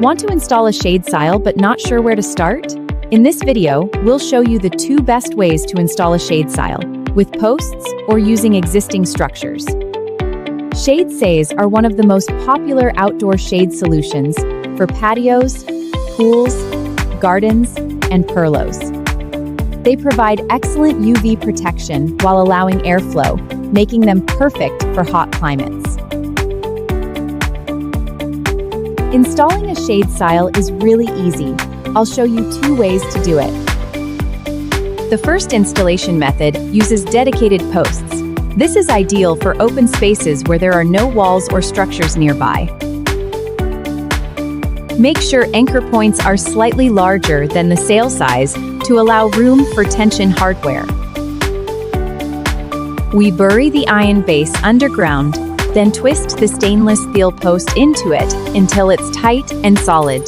Want to install a shade style but not sure where to start? In this video, we'll show you the 2 best ways to install a shade style, with posts or using existing structures. Shade stays are one of the most popular outdoor shade solutions for patios, pools, gardens, and pergolas. They provide excellent UV protection while allowing airflow, making them perfect for hot climates. Installing a shade style is really easy. I'll show you 2 ways to do it. The first installation method uses dedicated posts. This is ideal for open spaces where there are no walls or structures nearby. Make sure anchor points are slightly larger than the sail size to allow room for tension hardware. We bury the iron base underground, then twist the stainless steel post into it until it's tight and solid.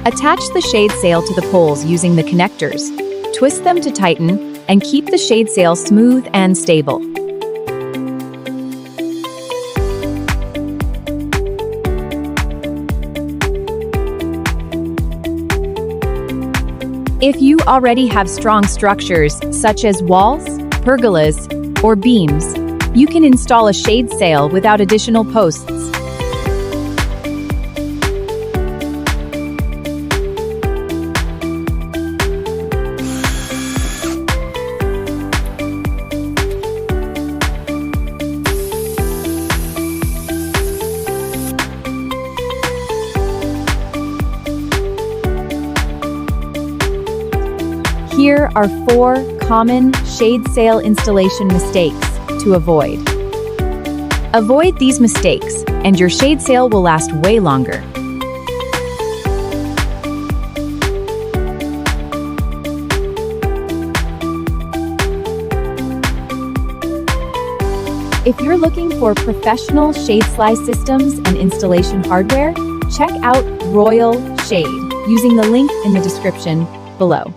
Attach the shade sail to the poles using the connectors. Twist them to tighten and keep the shade sail smooth and stable. If you already have strong structures, such as walls, pergolas, or beams, you can install a shade sail without additional posts. Here are 4 common shade sail installation mistakes to avoid. Avoid these mistakes, and your shade sail will last way longer. If you're looking for professional shade style systems and installation hardware, check out Royal Shade using the link in the description below.